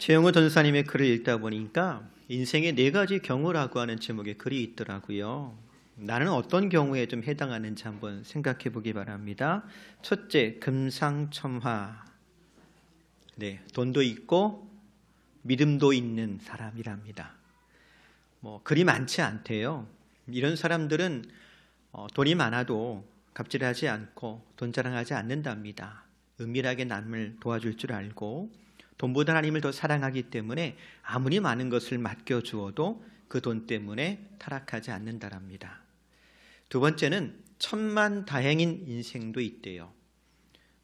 최영호 전사님의 글을 읽다 보니까 인생의 4가지 경우라고 하는 제목의 글이 있더라고요. 나는 어떤 경우에 좀 해당하는지 한번 생각해 보기 바랍니다. 첫째, 금상첨화. 돈도 있고 믿음도 있는 사람이랍니다. 글이 많지 않대요. 이런 사람들은 돈이 많아도 갑질하지 않고 돈 자랑하지 않는답니다. 은밀하게 남을 도와줄 줄 알고 돈보다 하나님을 더 사랑하기 때문에 아무리 많은 것을 맡겨주어도 그 돈 때문에 타락하지 않는다랍니다. 두 번째는 천만다행인 인생도 있대요.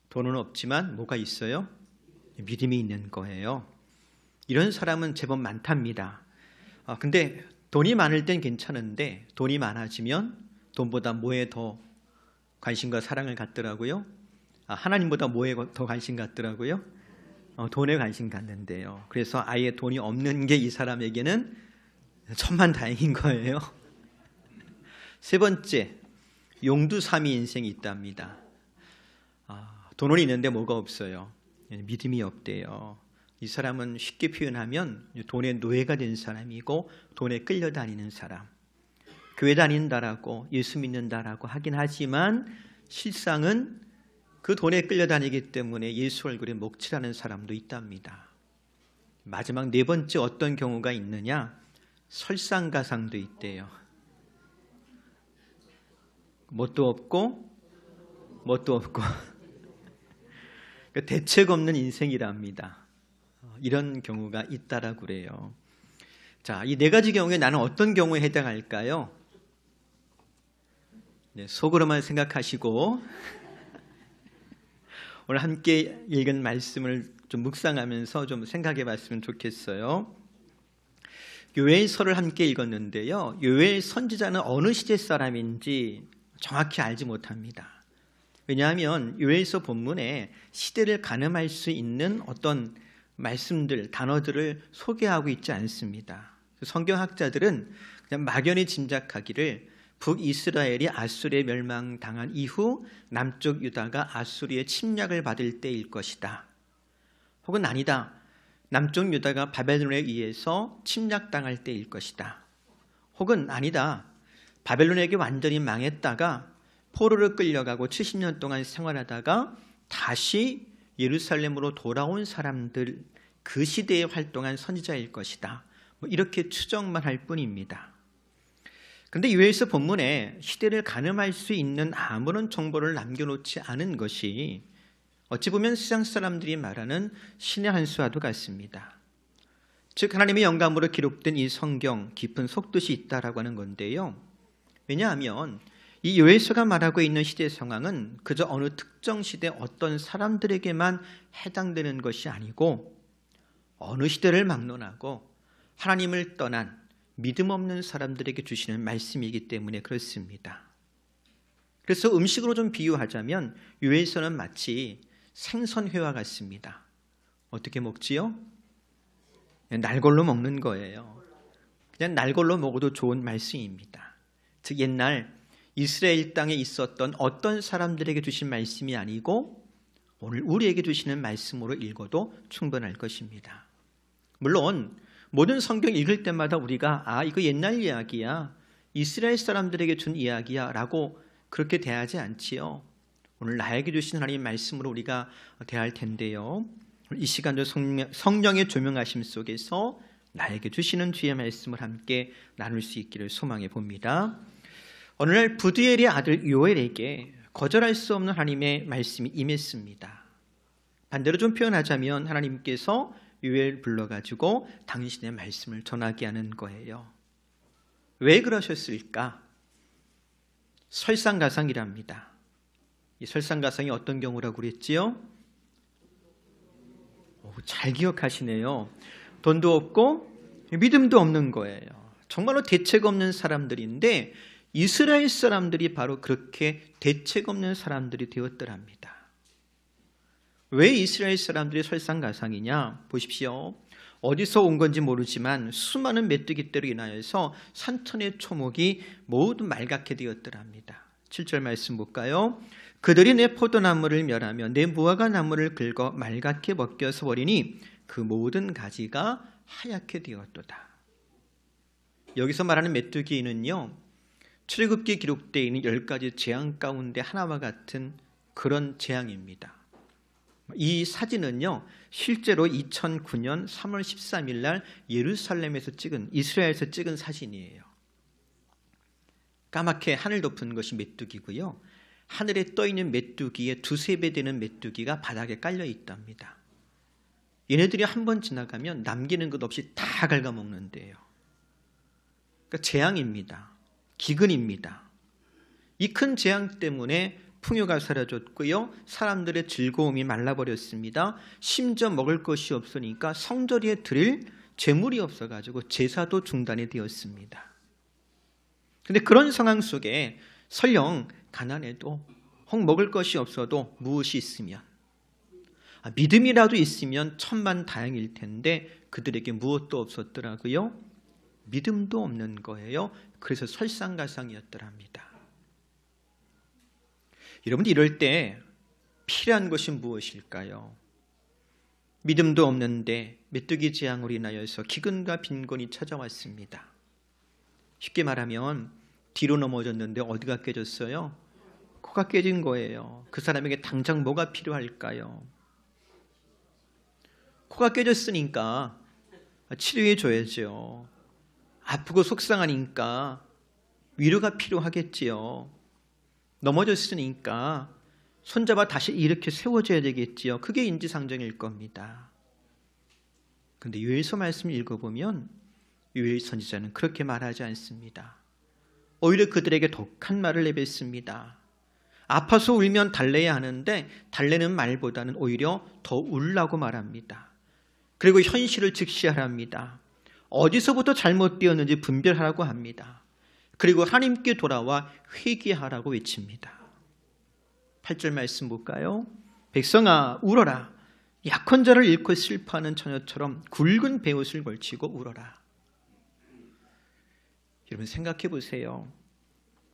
돈은 없지만 뭐가 있어요? 믿음이 있는 거예요. 이런 사람은 제법 많답니다. 근데 돈이 많을 땐 괜찮은데 돈이 많아지면 돈보다 뭐에 더 관심과 사랑을 갖더라고요? 하나님보다 뭐에 더 관심 갖더라고요? 돈에 관심 갖는데요. 그래서 아예 돈이 없는 게 이 사람에게는 천만다행인 거예요. 세 번째, 용두사미 인생이 있답니다. 돈은 있는데 뭐가 없어요? 믿음이 없대요. 이 사람은 쉽게 표현하면 돈의 노예가 된 사람이고 돈에 끌려다니는 사람. 교회 다닌다라고 예수 믿는다라고 하긴 하지만 실상은 그 돈에 끌려다니기 때문에 예수 얼굴에 목칠하는 사람도 있답니다. 마지막 4번째 어떤 경우가 있느냐? 설상가상도 있대요. 뭣도 없고 대책 없는 인생이랍니다. 이런 경우가 있다라고 그래요. 자, 이 4가지 경우에 나는 어떤 경우에 해당할까요? 속으로만 생각하시고 오늘 함께 읽은 말씀을 좀 묵상하면서 좀 생각해 봤으면 좋겠어요. 요엘서를 함께 읽었는데요. 요엘 선지자는 어느 시대 사람인지 정확히 알지 못합니다. 왜냐하면 요엘서 본문에 시대를 가늠할 수 있는 어떤 말씀들, 단어들을 소개하고 있지 않습니다. 성경학자들은 그냥 막연히 짐작하기를 북이스라엘이 아수르에 멸망당한 이후 남쪽 유다가 아수르의 침략을 받을 때일 것이다. 혹은 아니다. 남쪽 유다가 바벨론에 의해서 침략당할 때일 것이다. 혹은 아니다. 바벨론에게 완전히 망했다가 포로로 끌려가고 70년 동안 생활하다가 다시 예루살렘으로 돌아온 사람들, 그 시대에 활동한 선지자일 것이다. 이렇게 추정만 할 뿐입니다. 그런데 요엘서 본문에 시대를 가늠할 수 있는 아무런 정보를 남겨놓지 않은 것이 어찌 보면 세상 사람들이 말하는 신의 한 수와도 같습니다. 즉 하나님의 영감으로 기록된 이 성경 깊은 속뜻이 있다라고 하는 건데요. 왜냐하면 이 요엘서가 말하고 있는 시대 상황은 그저 어느 특정 시대 어떤 사람들에게만 해당되는 것이 아니고 어느 시대를 막론하고 하나님을 떠난 믿음 없는 사람들에게 주시는 말씀이기 때문에 그렇습니다. 그래서 음식으로 좀 비유하자면 요엘서는 마치 생선회와 같습니다. 어떻게 먹지요? 날걸로 먹는 거예요. 그냥 날걸로 먹어도 좋은 말씀입니다. 즉 옛날 이스라엘 땅에 있었던 어떤 사람들에게 주신 말씀이 아니고 오늘 우리에게 주시는 말씀으로 읽어도 충분할 것입니다. 물론 모든 성경 읽을 때마다 우리가 이거 옛날 이야기야, 이스라엘 사람들에게 준 이야기야 라고 그렇게 대하지 않지요. 오늘 나에게 주신 하나님 말씀으로 우리가 대할 텐데요. 이 시간도 성령의 조명하심 속에서 나에게 주시는 주의 말씀을 함께 나눌 수 있기를 소망해 봅니다. 오늘날 부드엘의 아들 요엘에게 거절할 수 없는 하나님의 말씀이 임했습니다. 반대로 좀 표현하자면 하나님께서 요엘 불러가지고 당신의 말씀을 전하게 하는 거예요. 왜 그러셨을까? 설상가상이랍니다. 이 설상가상이 어떤 경우라고 그랬지요? 잘 기억하시네요. 돈도 없고 믿음도 없는 거예요. 정말로 대책 없는 사람들인데 이스라엘 사람들이 바로 그렇게 대책 없는 사람들이 되었더랍니다. 왜 이스라엘 사람들이 설상가상이냐? 보십시오. 어디서 온 건지 모르지만 수많은 메뚜기떼로 인하여서 산천의 초목이 모두 말갛게 되었더랍니다. 7절 말씀 볼까요? 그들이 내 포도나무를 멸하며 내 무화과 나무를 긁어 말갛게 벗겨서 버리니 그 모든 가지가 하얗게 되었도다. 여기서 말하는 메뚜기는요, 출애굽기에 기록되어 있는 10가지 재앙 가운데 하나와 같은 그런 재앙입니다. 이 사진은요, 실제로 2009년 3월 13일 날 예루살렘에서 찍은, 이스라엘에서 찍은 사진이에요. 까맣게 하늘 덮은 것이 메뚜기고요, 하늘에 떠있는 메뚜기의 2~3배 되는 메뚜기가 바닥에 깔려 있답니다. 얘네들이 한번 지나가면 남기는 것 없이 다 갉아먹는데요. 그러니까 재앙입니다. 기근입니다. 이 큰 재앙 때문에 풍요가 사라졌고요, 사람들의 즐거움이 말라버렸습니다. 심지어 먹을 것이 없으니까 성전에 드릴 재물이 없어가지고 제사도 중단이 되었습니다. 그런데 그런 상황 속에 설령 가난해도, 혹 먹을 것이 없어도 무엇이 있으면, 믿음이라도 있으면 천만다행일 텐데 그들에게 무엇도 없었더라고요. 믿음도 없는 거예요. 그래서 설상가상이었더랍니다. 여러분들, 이럴 때 필요한 것이 무엇일까요? 믿음도 없는데 메뚜기 재앙으로 인하여서 기근과 빈곤이 찾아왔습니다. 쉽게 말하면 뒤로 넘어졌는데 어디가 깨졌어요? 코가 깨진 거예요. 그 사람에게 당장 뭐가 필요할까요? 코가 깨졌으니까 치료해 줘야죠. 아프고 속상하니까 위로가 필요하겠지요. 넘어졌으니까 손잡아 다시 이렇게 세워줘야 되겠지요. 그게 인지상정일 겁니다. 그런데 요엘서 말씀을 읽어보면 요엘 선지자는 그렇게 말하지 않습니다. 오히려 그들에게 독한 말을 내뱉습니다. 아파서 울면 달래야 하는데 달래는 말보다는 오히려 더 울라고 말합니다. 그리고 현실을 직시하랍니다. 어디서부터 잘못되었는지 분별하라고 합니다. 그리고 하나님께 돌아와 회개하라고 외칩니다. 8절 말씀 볼까요? 백성아 울어라. 약한 자를 잃고 슬퍼하는 처녀처럼 굵은 베옷을 걸치고 울어라. 여러분 생각해 보세요.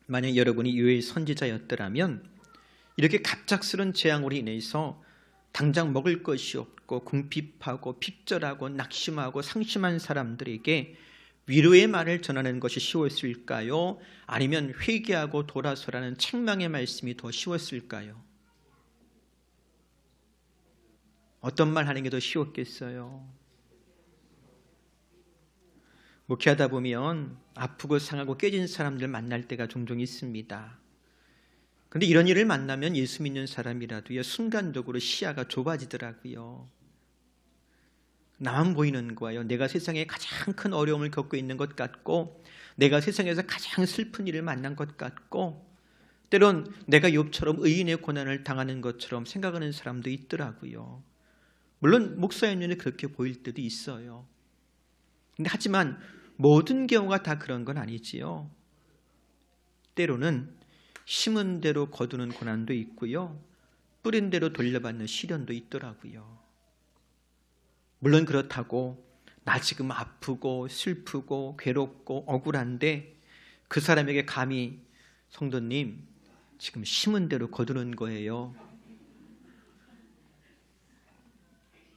만약 여러분이 요엘 선지자였더라면 이렇게 갑작스런 재앙으로 인해서 당장 먹을 것이 없고 궁핍하고 핍절하고 낙심하고 상심한 사람들에게 위로의 말을 전하는 것이 쉬웠을까요? 아니면 회개하고 돌아서라는 책망의 말씀이 더 쉬웠을까요? 어떤 말 하는 게 더 쉬웠겠어요? 목회하다 보면 아프고 상하고 깨진 사람들 만날 때가 종종 있습니다. 그런데 이런 일을 만나면 예수 믿는 사람이라도요, 순간적으로 시야가 좁아지더라고요. 나만 보이는 거예요. 내가 세상에 가장 큰 어려움을 겪고 있는 것 같고, 내가 세상에서 가장 슬픈 일을 만난 것 같고, 때론 내가 욥처럼 의인의 고난을 당하는 것처럼 생각하는 사람도 있더라고요. 물론 목사의 눈에 그렇게 보일 때도 있어요. 근데 하지만 모든 경우가 다 그런 건 아니지요. 때로는 심은 대로 거두는 고난도 있고요, 뿌린 대로 돌려받는 시련도 있더라고요. 물론 그렇다고 나 지금 아프고 슬프고 괴롭고 억울한데 그 사람에게 감히 성도님 지금 심은 대로 거두는 거예요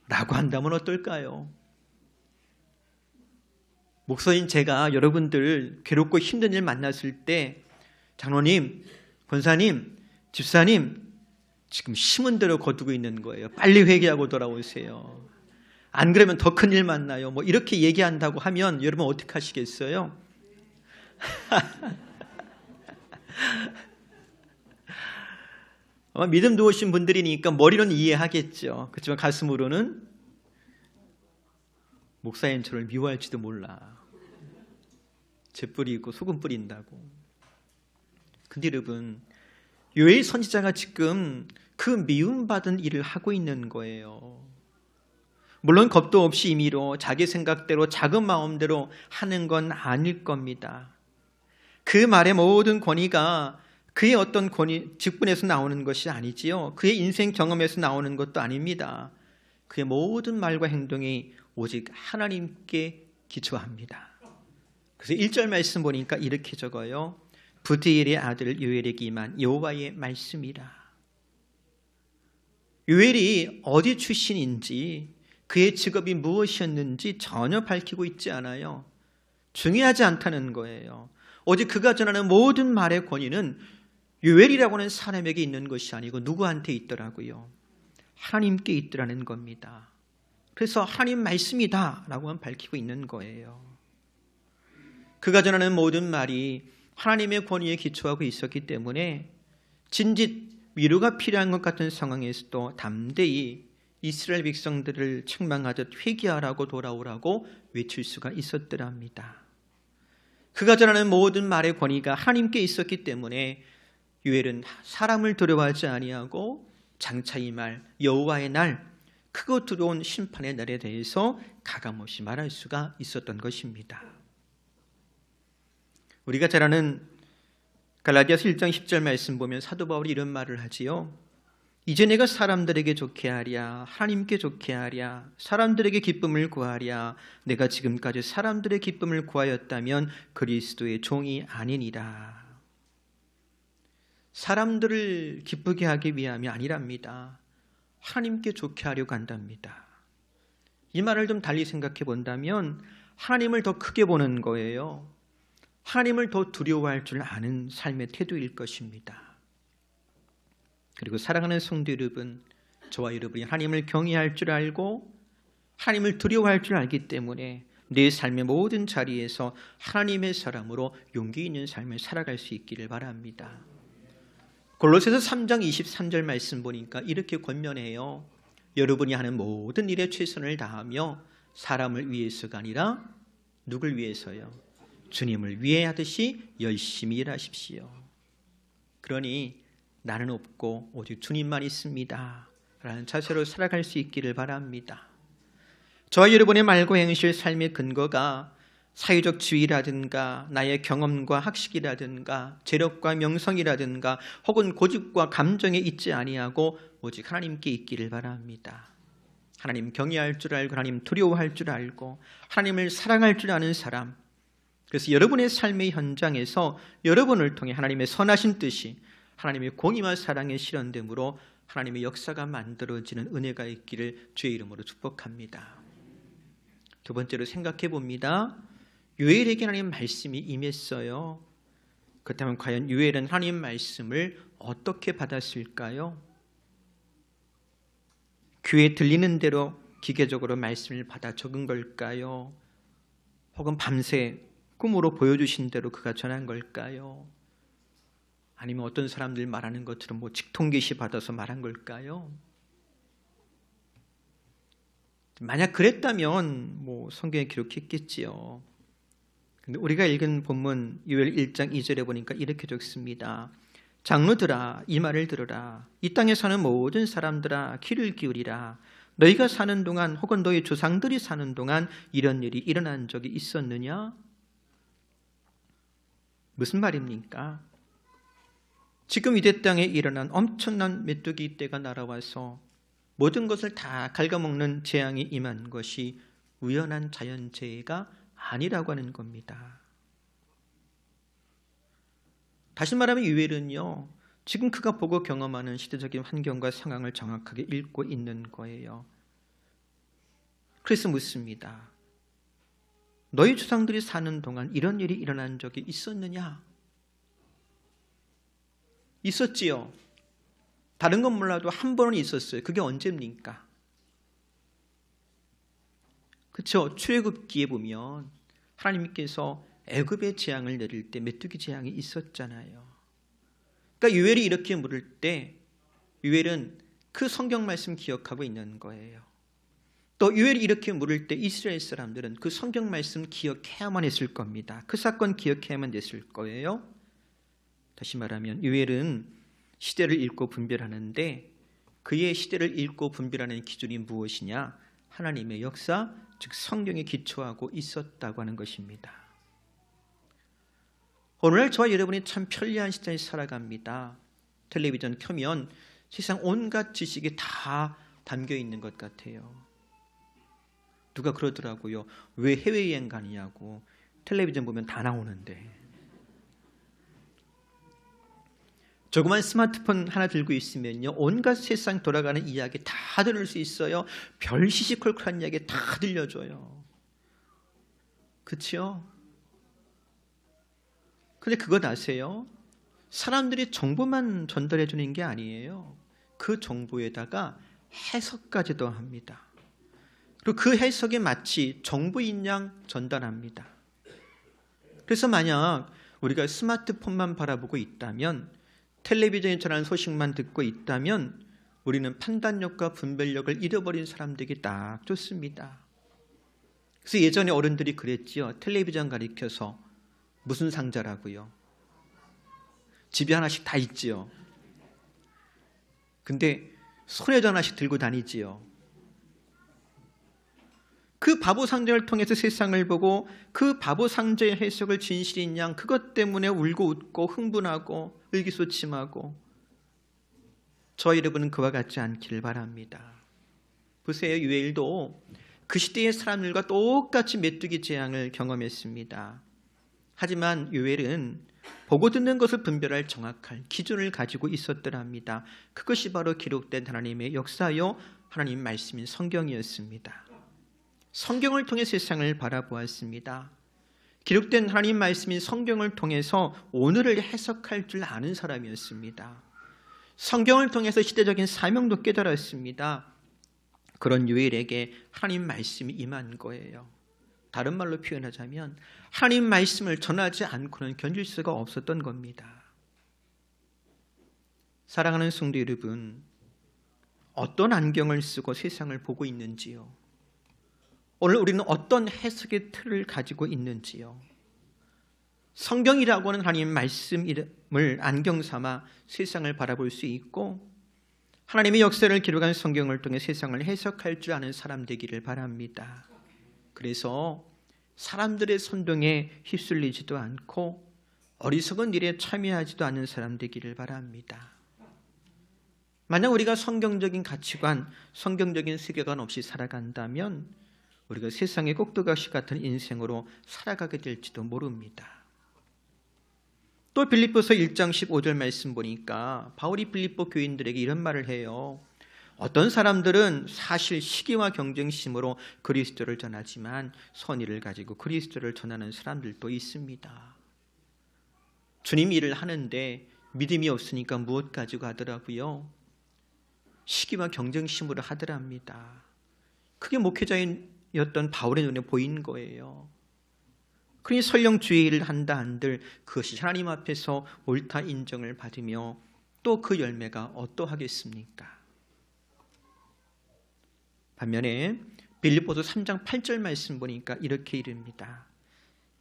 라고 한다면 어떨까요? 목사인 제가 여러분들 괴롭고 힘든 일 만났을 때 장로님, 권사님, 집사님 지금 심은 대로 거두고 있는 거예요. 빨리 회개하고 돌아오세요. 안 그러면 더 큰 일 만나요. 뭐 이렇게 얘기한다고 하면 여러분 어떻게 하시겠어요? 아마 믿음 좋으신 분들이니까 머리로는 이해하겠죠. 그렇지만 가슴으로는 목사님 저를 미워할지도 몰라. 재 뿌리고 소금 뿌린다고. 근데 여러분, 요엘 선지자가 지금 그 미움받은 일을 하고 있는 거예요. 물론 겁도 없이 임의로 자기 생각대로 작은 마음대로 하는 건 아닐 겁니다. 그 말의 모든 권위가 그의 어떤 직분에서 나오는 것이 아니지요. 그의 인생 경험에서 나오는 것도 아닙니다. 그의 모든 말과 행동이 오직 하나님께 기초합니다. 그래서 1절 말씀 보니까 이렇게 적어요. 부디엘의 아들 요엘에게 임한 여호와의 말씀이라. 요엘이 어디 출신인지 그의 직업이 무엇이었는지 전혀 밝히고 있지 않아요. 중요하지 않다는 거예요. 오직 그가 전하는 모든 말의 권위는 요엘이라고 하는 사람에게 있는 것이 아니고 누구한테 있더라고요? 하나님께 있더라는 겁니다. 그래서 하나님 말씀이다라고만 밝히고 있는 거예요. 그가 전하는 모든 말이 하나님의 권위에 기초하고 있었기 때문에 진짓 위로가 필요한 것 같은 상황에서도 담대히 이스라엘 백성들을 책망하듯 회개하라고 돌아오라고 외칠 수가 있었더랍니다. 그가 전하는 모든 말의 권위가 하나님께 있었기 때문에 요엘은 사람을 두려워하지 아니하고 장차 이 말 여호와의 날, 크고 두려운 심판의 날에 대해서 가감없이 말할 수가 있었던 것입니다. 우리가 잘 아는 갈라디아서 1장 10절 말씀 보면 사도 바울이 이런 말을 하지요. 이제 내가 사람들에게 좋게 하랴, 하나님께 좋게 하랴, 사람들에게 기쁨을 구하랴. 내가 지금까지 사람들의 기쁨을 구하였다면 그리스도의 종이 아니니라. 사람들을 기쁘게 하기 위함이 아니랍니다. 하나님께 좋게 하려고 한답니다. 이 말을 좀 달리 생각해 본다면 하나님을 더 크게 보는 거예요. 하나님을 더 두려워할 줄 아는 삶의 태도일 것입니다. 그리고 사랑하는 성도 여러분, 저와 여러분이 하나님을 경외할 줄 알고 하나님을 두려워할 줄 알기 때문에 내 삶의 모든 자리에서 하나님의 사람으로 용기 있는 삶을 살아갈 수 있기를 바랍니다. 골로새서 3장 23절 말씀 보니까 이렇게 권면해요. 여러분이 하는 모든 일에 최선을 다하며 사람을 위해서가 아니라 누굴 위해서요? 주님을 위해 하듯이 열심히 일하십시오. 그러니 나는 없고 오직 주님만 있습니다 라는 자세로 살아갈 수 있기를 바랍니다. 저와 여러분의 말과 행실 삶의 근거가 사회적 지위라든가 나의 경험과 학식이라든가 재력과 명성이라든가 혹은 고집과 감정에 있지 아니하고 오직 하나님께 있기를 바랍니다. 하나님 경외할 줄 알고 하나님 두려워할 줄 알고 하나님을 사랑할 줄 아는 사람, 그래서 여러분의 삶의 현장에서 여러분을 통해 하나님의 선하신 뜻이 하나님의 공의와 사랑의 실현됨으로 하나님의 역사가 만들어지는 은혜가 있기를 주의 이름으로 축복합니다. 두 번째로 생각해 봅니다. 요엘에게 하나님 말씀이 임했어요. 그렇다면 과연 요엘은 하나님 말씀을 어떻게 받았을까요? 귀에 들리는 대로 기계적으로 말씀을 받아 적은 걸까요? 혹은 밤새 꿈으로 보여주신 대로 그가 전한 걸까요? 아니면 어떤 사람들 말하는 것처럼 직통계시 받아서 말한 걸까요? 만약 그랬다면 성경에 기록했겠지요. 근데 우리가 읽은 본문 요엘 1장 2절에 보니까 이렇게 적습니다. 장로들아 이 말을 들으라. 이 땅에 사는 모든 사람들아 귀를 기울이라. 너희가 사는 동안 혹은 너희 조상들이 사는 동안 이런 일이 일어난 적이 있었느냐? 무슨 말입니까? 지금 이대 땅에 일어난 엄청난 메뚜기 떼가 날아와서 모든 것을 다 갉아먹는 재앙이 임한 것이 우연한 자연재해가 아니라고 하는 겁니다. 다시 말하면 요엘은요, 지금 그가 보고 경험하는 시대적인 환경과 상황을 정확하게 읽고 있는 거예요. 그래서 묻습니다. 너희 조상들이 사는 동안 이런 일이 일어난 적이 있었느냐? 있었지요. 다른 건 몰라도 한 번은 있었어요. 그게 언제입니까? 그렇죠. 출애굽기에 보면 하나님께서 애굽의 재앙을 내릴 때 메뚜기 재앙이 있었잖아요. 그러니까 요엘이 이렇게 물을 때 요엘은 그 성경 말씀 기억하고 있는 거예요. 또 요엘이 이렇게 물을 때 이스라엘 사람들은 그 성경 말씀 기억해야만 했을 겁니다. 그 사건 기억해야만 됐을 거예요. 다시 말하면 요엘은 시대를 읽고 분별하는데 그의 시대를 읽고 분별하는 기준이 무엇이냐? 하나님의 역사, 즉 성경에 기초하고 있었다고 하는 것입니다. 오늘날 저와 여러분이 참 편리한 시대에 살아갑니다. 텔레비전 켜면 세상 온갖 지식이 다 담겨 있는 것 같아요. 누가 그러더라고요. 왜 해외여행 가느냐고. 텔레비전 보면 다 나오는데. 조그만 스마트폰 하나 들고 있으면요, 온갖 세상 돌아가는 이야기 다 들을 수 있어요. 별 시시콜콜한 이야기 다 들려줘요. 그렇죠? 근데 그거 아세요? 사람들이 정보만 전달해 주는 게 아니에요. 그 정보에다가 해석까지도 합니다. 그리고 그 해석이 마치 정보인 양 전달합니다. 그래서 만약 우리가 스마트폰만 바라보고 있다면, 텔레비전에 전하는 소식만 듣고 있다면 우리는 판단력과 분별력을 잃어버린 사람들이 딱 좋습니다. 그래서 예전에 어른들이 그랬지요. 텔레비전 가리켜서 무슨 상자라고요? 집에 하나씩 다 있지요. 근데 손에도 하나씩 들고 다니지요. 그 바보 상자를 통해서 세상을 보고 그 바보 상자의 해석을 진실인 양 그것 때문에 울고 웃고 흥분하고 의기소침하고, 저 여러분은 그와 같지 않기를 바랍니다. 보세요. 요엘도 그 시대의 사람들과 똑같이 메뚜기 재앙을 경험했습니다. 하지만 요엘은 보고 듣는 것을 분별할 정확한 기준을 가지고 있었더랍니다. 그것이 바로 기록된 하나님의 역사요, 하나님 말씀인 성경이었습니다. 성경을 통해 세상을 바라보았습니다. 기록된 하나님 말씀인 성경을 통해서 오늘을 해석할 줄 아는 사람이었습니다. 성경을 통해서 시대적인 사명도 깨달았습니다. 그런 요엘에게 하나님 말씀이 임한 거예요. 다른 말로 표현하자면 하나님 말씀을 전하지 않고는 견딜 수가 없었던 겁니다. 사랑하는 성도 여러분, 어떤 안경을 쓰고 세상을 보고 있는지요? 오늘 우리는 어떤 해석의 틀을 가지고 있는지요? 성경이라고 하는 하나님 말씀을 안경 삼아 세상을 바라볼 수 있고, 하나님의 역사를 기록한 성경을 통해 세상을 해석할 줄 아는 사람 되기를 바랍니다. 그래서 사람들의 선동에 휩쓸리지도 않고 어리석은 일에 참여하지도 않는 사람 되기를 바랍니다. 만약 우리가 성경적인 가치관, 성경적인 세계관 없이 살아간다면 우리가 세상의 꼭두각시 같은 인생으로 살아가게 될지도 모릅니다. 또 빌립보서 1장 15절 말씀 보니까 바울이 빌립보 교인들에게 이런 말을 해요. 어떤 사람들은 사실 시기와 경쟁심으로 그리스도를 전하지만 선의를 가지고 그리스도를 전하는 사람들도 있습니다. 주님 일을 하는데 믿음이 없으니까 무엇 가지고 하더라고요? 시기와 경쟁심으로 하더랍니다. 그게 목회자였던 바울의 눈에 보인 거예요. 그러니 설령 주의 일을 한다 한들 그것이 하나님 앞에서 옳다 인정을 받으며 또 그 열매가 어떠하겠습니까? 반면에 빌립보서 3장 8절 말씀 보니까 이렇게 이릅니다.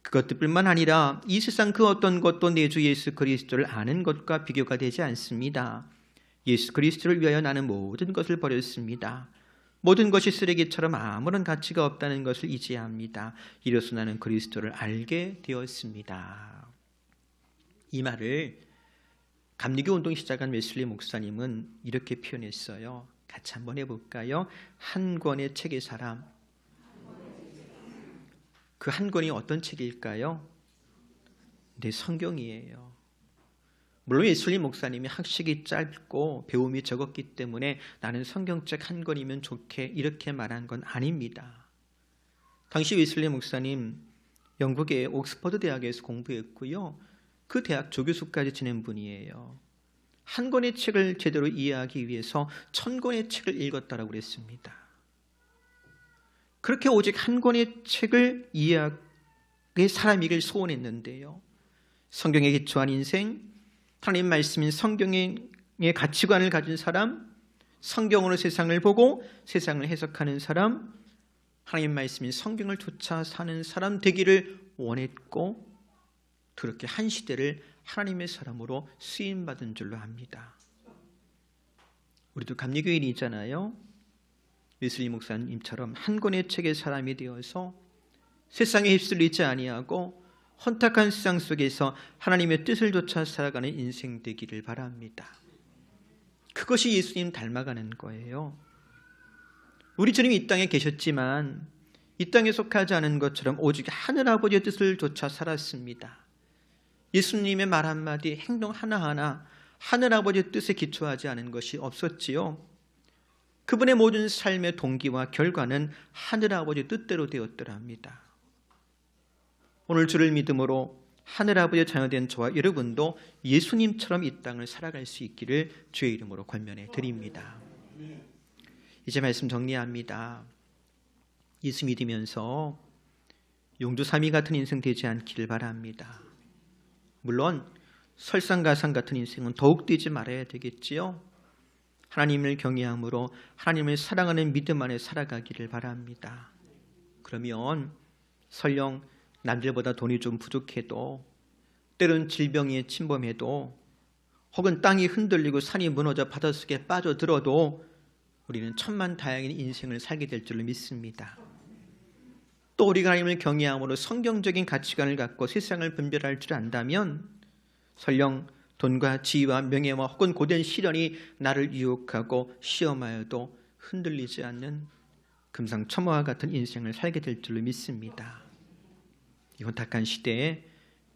그것뿐만 아니라 이 세상 그 어떤 것도 내 주 예수 그리스도를 아는 것과 비교가 되지 않습니다. 예수 그리스도를 위하여 나는 모든 것을 버렸습니다. 모든 것이 쓰레기처럼 아무런 가치가 없다는 것을 이제야 합니다. 이로써 나는 그리스도를 알게 되었습니다. 이 말을 감리교 운동 시작한 웨슬리 목사님은 이렇게 표현했어요. 같이 한번 해볼까요? 한 권의 책의 사람. 그 한 권이 어떤 책일까요? 네, 성경이에요. 물론 웨슬리 목사님이 학식이 짧고 배움이 적었기 때문에 나는 성경책 한 권이면 좋게 이렇게 말한 건 아닙니다. 당시 웨슬리 목사님 영국의 옥스퍼드 대학에서 공부했고요. 그 대학 조교수까지 지낸 분이에요. 한 권의 책을 제대로 이해하기 위해서 1000권의 책을 읽었다라고 그랬습니다. 그렇게 오직 한 권의 책을 이해하게 사람이길 소원했는데요. 성경에 기초한 인생, 하나님 말씀인 성경의 가치관을 가진 사람, 성경으로 세상을 보고 세상을 해석하는 사람, 하나님 말씀인 성경을 쫓아 사는 사람 되기를 원했고, 그렇게 한 시대를 하나님의 사람으로 쓰임받은 줄로 압니다. 우리도 감리교인이잖아요. 웨슬리 목사님처럼 한 권의 책의 사람이 되어서 세상에 휩쓸리지 아니하고 혼탁한 세상 속에서 하나님의 뜻을 좇아 살아가는 인생 되기를 바랍니다. 그것이 예수님 닮아가는 거예요. 우리 주님이 이 땅에 계셨지만 이 땅에 속하지 않은 것처럼 오직 하늘아버지의 뜻을 좇아 살았습니다. 예수님의 말 한마디, 행동 하나하나 하늘아버지의 뜻에 기초하지 않은 것이 없었지요. 그분의 모든 삶의 동기와 결과는 하늘아버지의 뜻대로 되었더랍니다. 오늘 주를 믿음으로 하늘아버지의 자녀된 저와 여러분도 예수님처럼 이 땅을 살아갈 수 있기를 주의 이름으로 권면해 드립니다. 이제 말씀 정리합니다. 예수 믿으면서 용두사미 같은 인생 되지 않기를 바랍니다. 물론 설상가상 같은 인생은 더욱 되지 말아야 되겠지요. 하나님을 경외함으로 하나님을 사랑하는 믿음 안에 살아가기를 바랍니다. 그러면 설령 남들보다 돈이 좀 부족해도, 때론 질병이 침범해도, 혹은 땅이 흔들리고 산이 무너져 바닷속에 빠져들어도 우리는 천만다행인 인생을 살게 될 줄로 믿습니다. 또 우리가 하나님을 경외함으로 성경적인 가치관을 갖고 세상을 분별할 줄 안다면 설령 돈과 지위와 명예와 혹은 고된 시련이 나를 유혹하고 시험하여도 흔들리지 않는 금상첨화와 같은 인생을 살게 될 줄로 믿습니다. 이 혼탁한 시대에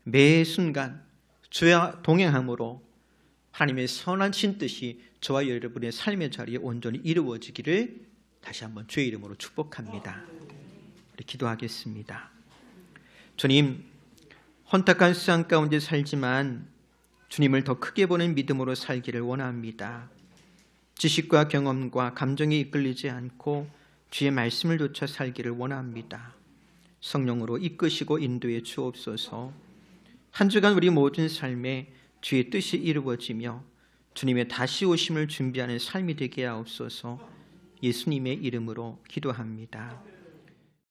매 순간 주와 동행함으로 하나님의 선한 신뜻이 저와 여러분의 삶의 자리에 온전히 이루어지기를 다시 한번 주의 이름으로 축복합니다. 우리 기도하겠습니다. 주님, 혼탁한 세상 가운데 살지만 주님을 더 크게 보는 믿음으로 살기를 원합니다. 지식과 경험과 감정에 이끌리지 않고 주의 말씀을 좇아 살기를 원합니다. 성령으로 이끄시고 인도해 주옵소서. 한 주간 우리 모든 삶에 주의 뜻이 이루어지며 주님의 다시 오심을 준비하는 삶이 되게 하옵소서. 예수님의 이름으로 기도합니다.